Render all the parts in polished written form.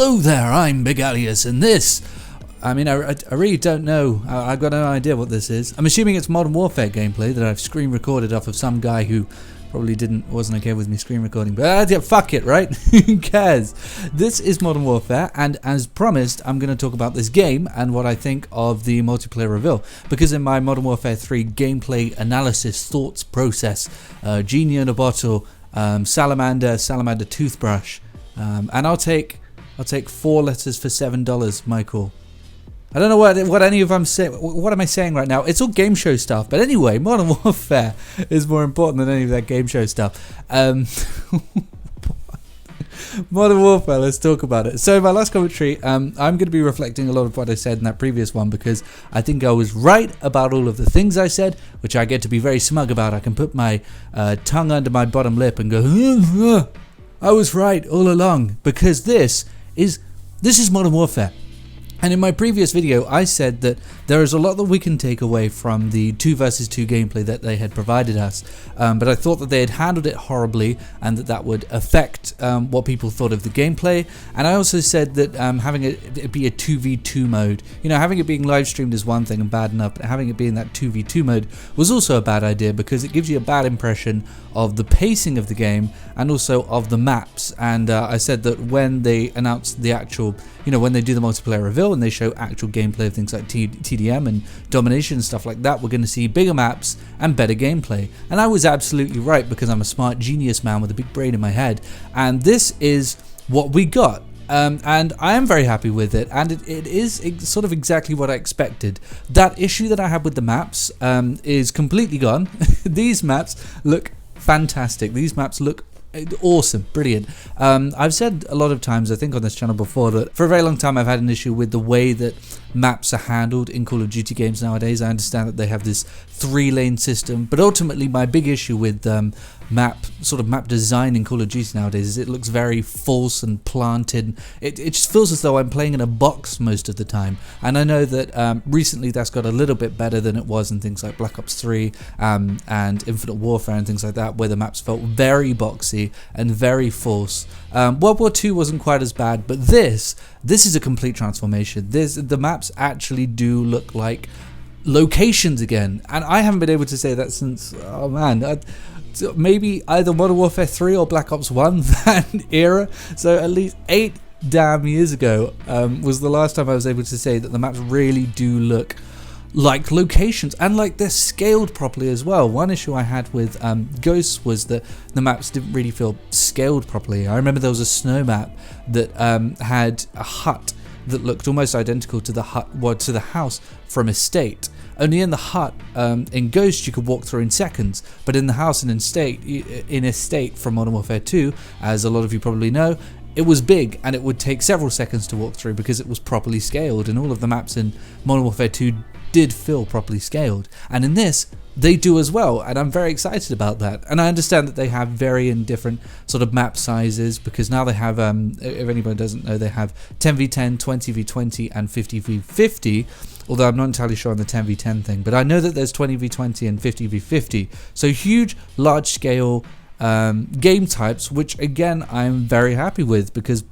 Hello there, I'm Big Alias, and this... I mean, I really don't know. I've got no idea what this is. I'm assuming it's Modern Warfare gameplay that I've screen recorded off of some guy who probably wasn't okay with me screen recording. But yeah, fuck it, right? Who cares? This is Modern Warfare, and as promised, I'm going to talk about this game and what I think of the multiplayer reveal. Because in my Modern Warfare 3 gameplay analysis thoughts process, Genie in a bottle, Salamander toothbrush, and I'll take 4 letters for $7, Michael. I don't know what any of them say. What am I saying right now? It's all game show stuff. But anyway, Modern Warfare is more important than any of that game show stuff. Modern Warfare, let's talk about it. So my last commentary, I'm going to be reflecting a lot of what I said in that previous one because I think I was right about all of the things I said, which I get to be very smug about. I can put my tongue under my bottom lip and go, I was right all along, because this is Modern Warfare. And in my previous video, I said that there is a lot that we can take away from the 2 versus 2 gameplay that they had provided us. But I thought that they had handled it horribly and that would affect what people thought of the gameplay. And I also said that having it be a 2v2 mode, having it being live streamed is one thing and bad enough, but having it be in that 2v2 mode was also a bad idea because it gives you a bad impression of the pacing of the game and also of the maps. And I said that when they announce the actual, when they do the multiplayer reveal and they show actual gameplay of things like TDM and domination and stuff like that, we're going to see bigger maps and better gameplay. And I was absolutely right because I'm a smart genius man with a big brain in my head. And this is what we got. And I am very happy with it, and it is sort of exactly what I expected. That issue that I had with the maps is completely gone. These maps look fantastic. These maps look awesome, brilliant. I've said a lot of times, I think on this channel before, that for a very long time I've had an issue with the way that maps are handled in Call of Duty games nowadays. I understand that they have this 3-lane system, but ultimately my big issue with map design in Call of Duty nowadays is it looks very false and planted. It just feels as though I'm playing in a box most of the time, and I know that recently that's got a little bit better than it was in things like Black Ops 3 and Infinite Warfare and things like that, where the maps felt very boxy and very false. World War II wasn't quite as bad, but this is a complete transformation. The maps actually do look like locations again, and I haven't been able to say that since, maybe either Modern Warfare 3 or Black Ops 1, that era. So at least 8 damn years ago was the last time I was able to say that the maps really do look like locations, and like they're scaled properly as well. One issue I had with Ghosts was that the maps didn't really feel scaled properly. I remember there was a snow map that had a hut that looked almost identical to the house from Estate. Only in the hut in Ghost you could walk through in seconds, but in the house in Estate from Modern Warfare 2, as a lot of you probably know, it was big and it would take several seconds to walk through because it was properly scaled, and all of the maps in Modern Warfare 2 did feel properly scaled, and in this they do as well, and I'm very excited about that. And I understand that they have varying different sort of map sizes, because now they have, if anybody doesn't know, they have 10v10, 20v20 and 50v50, although I'm not entirely sure on the 10v10 thing, but I know that there's 20v20 and 50v50, so huge, large scale game types, which again I'm very happy with, because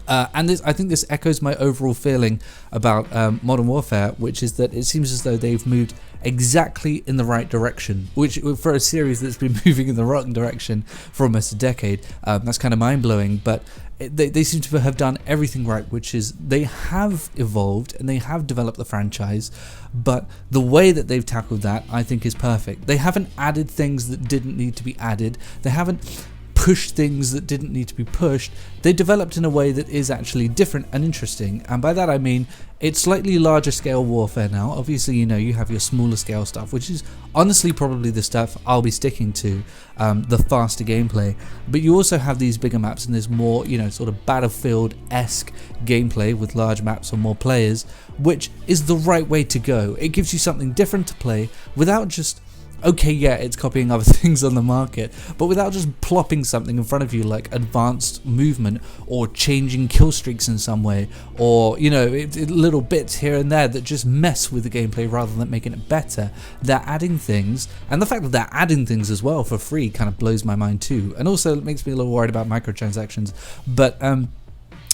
I think this echoes my overall feeling about Modern Warfare, which is that it seems as though they've moved exactly in the right direction, which for a series that's been moving in the wrong direction for almost a decade, that's kind of mind-blowing. But they seem to have done everything right, which is they have evolved and they have developed the franchise, but the way that they've tackled that I think is perfect. They haven't added things that didn't need to be added. They haven't pushed things that didn't need to be pushed. They developed in a way that is actually different and interesting, and by that I mean it's slightly larger scale warfare now. Obviously, you have your smaller scale stuff, which is honestly probably the stuff I'll be sticking to, the faster gameplay, but you also have these bigger maps and there's more, sort of Battlefield-esque gameplay with large maps and more players, which is the right way to go. It gives you something different to play without just, okay, yeah, it's copying other things on the market, but without just plopping something in front of you like advanced movement or changing kill streaks in some way, or little bits here and there that just mess with the gameplay rather than making it better. They're adding things, and the fact that they're adding things as well for free kind of blows my mind too, and also it makes me a little worried about microtransactions. But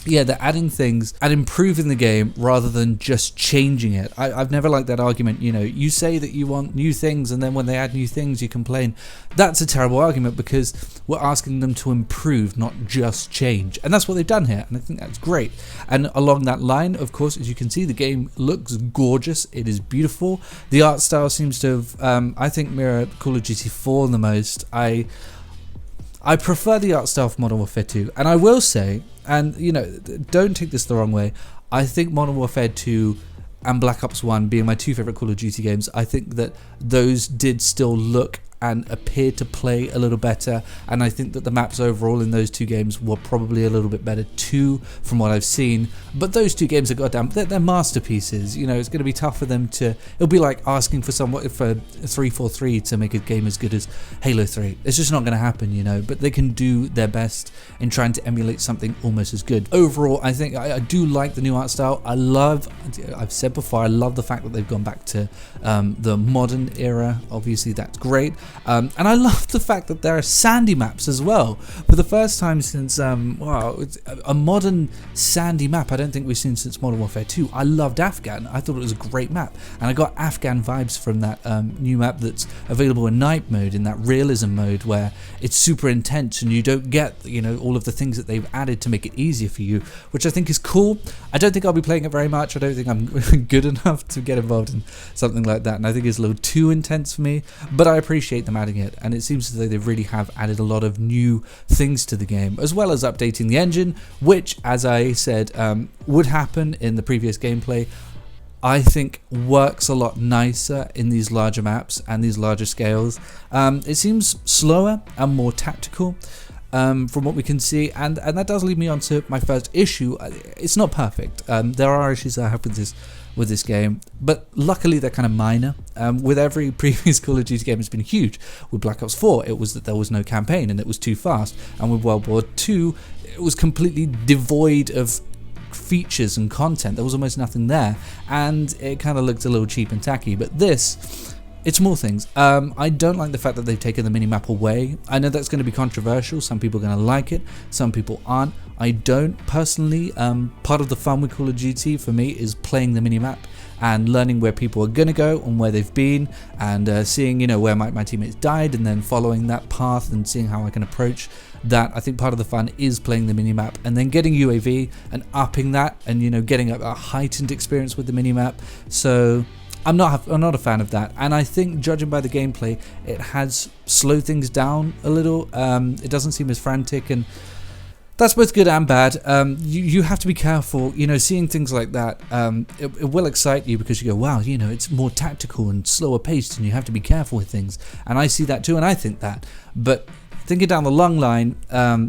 yeah, they're adding things and improving the game rather than just changing it. I've never liked that argument. You know, you say that you want new things, and then when they add new things, you complain. That's a terrible argument, because we're asking them to improve, not just change. And that's what they've done here, and I think that's great. And along that line, of course, as you can see, the game looks gorgeous. It is beautiful. The art style seems to have, I think, mirrored Call of Duty 4 the most. I prefer the art style of Modern Warfare 2, and I will say, and you know, don't take this the wrong way, I think Modern Warfare 2 and Black Ops 1 being my two favorite Call of Duty games, I think that those did still look and appear to play a little better, and I think that the maps overall in those two games were probably a little bit better too, from what I've seen. But those two games are goddamn, they're masterpieces. You know, it's going to be tough for them to, it'll be like asking for 343 to make a game as good as Halo 3. It's just not going to happen, you know, but they can do their best in trying to emulate something almost as good. Overall, I think I do like the new art style. I've said before, I love the fact that they've gone back to the modern era. Obviously that's great. And I love the fact that there are sandy maps as well. For the first time since, it's a modern sandy map I don't think we've seen since Modern Warfare 2. I loved Afghan. I thought it was a great map. And I got Afghan vibes from that new map that's available in night mode, in that realism mode where it's super intense and you don't get, you know, all of the things that they've added to make it easier for you, which I think is cool. I don't think I'll be playing it very much. I don't think I'm good enough to get involved in something like that. And I think it's a little too intense for me, but I appreciate them adding it, and it seems as though they really have added a lot of new things to the game, as well as updating the engine, which, as I said, would happen in the previous gameplay. I think works a lot nicer in these larger maps and these larger scales. It seems slower and more tactical from what we can see, and that does lead me on to my first issue. It's not perfect. There are issues that I have with this game, but luckily they're kind of minor. With every previous Call of Duty game, it's been huge. With Black Ops 4, it was that there was no campaign and it was too fast, and with World War 2, it was completely devoid of features and content. There was almost nothing there, and it kind of looked a little cheap and tacky. But this, it's small things. I don't like the fact that they've taken the minimap away. I know that's going to be controversial. Some people are going to like it, some people aren't. I don't personally. Part of the fun with Call of Duty for me is playing the minimap and learning where people are going to go and where they've been, and seeing, you know, where my teammates died, and then following that path and seeing how I can approach that. I think part of the fun is playing the minimap and then getting UAV and upping that, and, you know, getting a heightened experience with the minimap. So I'm not a fan of that, and I think, judging by the gameplay, it has slowed things down a little. It doesn't seem as frantic, and that's both good and bad. You have to be careful, you know, seeing things like that. It will excite you because you go, wow, you know, it's more tactical and slower paced, and you have to be careful with things. And I see that too, and I think that. But thinking down the long line,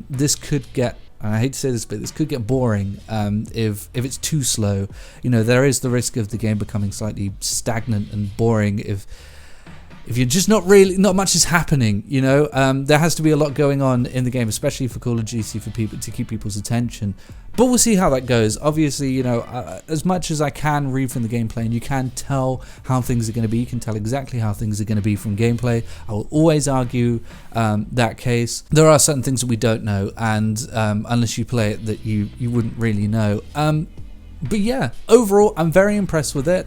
this could get, and I hate to say this, but this could get boring if it's too slow. You know, there is the risk of the game becoming slightly stagnant and boring if you're just not much is happening. You know, there has to be a lot going on in the game, especially for Call of Duty, for people to keep people's attention. But we'll see how that goes. Obviously, you know, as much as I can read from the gameplay, and you can tell how things are going to be, you can tell exactly how things are going to be from gameplay. I will always argue that case. There are certain things that we don't know, and unless you play it, that you wouldn't really know. But yeah, overall, I'm very impressed with it.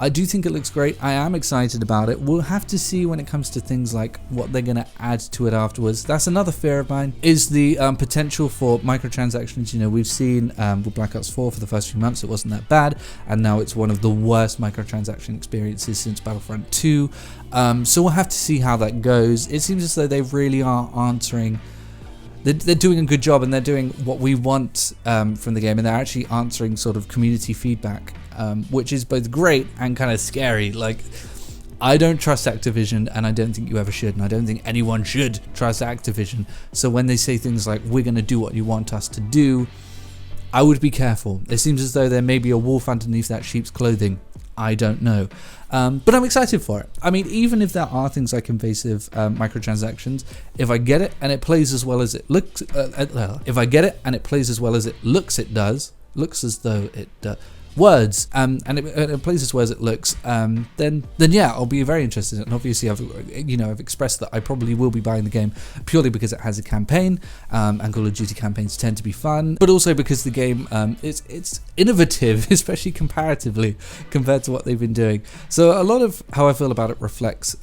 I do think it looks great. I am excited about it. We'll have to see when it comes to things like what they're going to add to it afterwards. That's another fear of mine, is the potential for microtransactions. You know, we've seen with Black Ops 4 for the first few months, it wasn't that bad, and now it's one of the worst microtransaction experiences since Battlefront 2. So we'll have to see how that goes. It seems as though they really are answering. They're doing a good job, and they're doing what we want from the game, and they're actually answering sort of community feedback, which is both great and kind of scary. Like, I don't trust Activision, and I don't think you ever should, and I don't think anyone should trust Activision. So when they say things like, we're going to do what you want us to do, I would be careful. It seems as though there may be a wolf underneath that sheep's clothing. I don't know. But I'm excited for it. I mean, even if there are things like invasive microtransactions, if I get it and it plays as well as it looks, if I get it and it plays as well as it looks as though it does. words, and it plays as well as it looks, then yeah, I'll be very interested in it. And obviously I've expressed that I probably will be buying the game purely because it has a campaign, and Call of Duty campaigns tend to be fun, but also because the game it's innovative, especially comparatively compared to what they've been doing. So a lot of how I feel about it reflects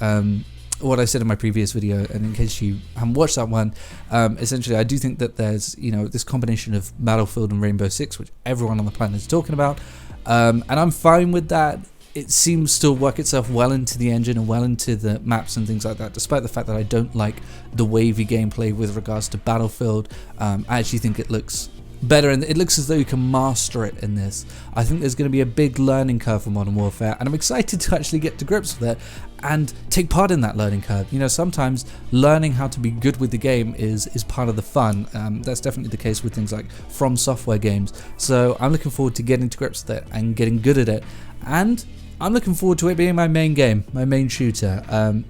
what I said in my previous video, and in case you haven't watched that one, essentially I do think that there's this combination of Battlefield and Rainbow Six, which everyone on the planet is talking about, and I'm fine with that. It seems to work itself well into the engine and well into the maps and things like that, despite the fact that I don't like the wavy gameplay with regards to Battlefield. I actually think it looks better, and it looks as though you can master it in this. I think there's going to be a big learning curve for Modern Warfare, and I'm excited to actually get to grips with it and take part in that learning curve. Sometimes learning how to be good with the game is part of the fun. That's definitely the case with things like From Software games. So I'm looking forward to getting to grips with it and getting good at it, and I'm looking forward to it being my main game, my main shooter.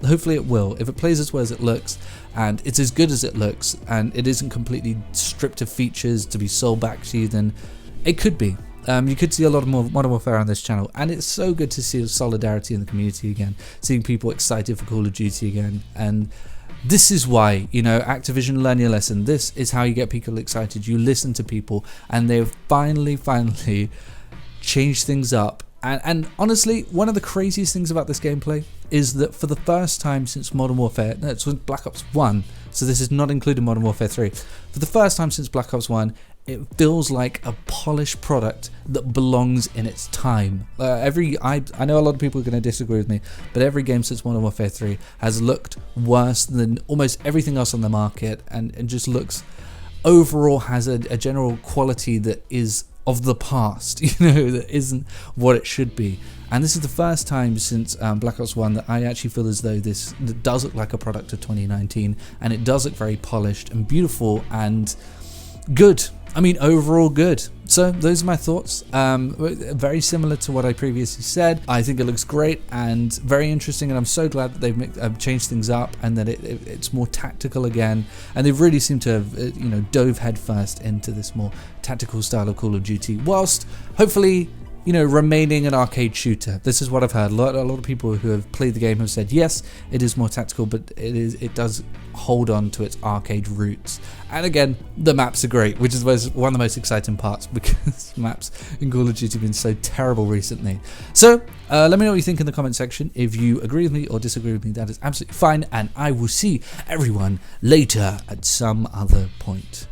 Hopefully it will. If it plays as well as it looks, and it's as good as it looks, and it isn't completely stripped of features to be sold back to you, then it could be. You could see a lot of more Modern Warfare on this channel, and it's so good to see solidarity in the community again, seeing people excited for Call of Duty again, and this is why, Activision, learn your lesson. This is how you get people excited. You listen to people, and they've finally changed things up. And honestly, one of the craziest things about this gameplay is that for the first time since Modern Warfare, no, it's Black Ops 1, so this is not including Modern Warfare 3. For the first time since Black Ops 1, it feels like a polished product that belongs in its time. I know a lot of people are going to disagree with me, but every game since Modern Warfare 3 has looked worse than almost everything else on the market, and just looks, overall has a general quality that is of the past, that isn't what it should be. And this is the first time since Black Ops 1 that I actually feel as though this does look like a product of 2019, and it does look very polished and beautiful and good. I mean, overall good. So those are my thoughts. Very similar to what I previously said. I think it looks great and very interesting, and I'm so glad that they've changed things up and that it's more tactical again. And they've really seemed to have dove headfirst into this more tactical style of Call of Duty, whilst hopefully remaining an arcade shooter. This is what I've heard. A lot of people who have played the game have said, yes, it is more tactical, but it does hold on to its arcade roots. And again, the maps are great, which is one of the most exciting parts, because maps in Call of Duty have been so terrible recently. So let me know what you think in the comment section. If you agree with me or disagree with me, that is absolutely fine, and I will see everyone later at some other point.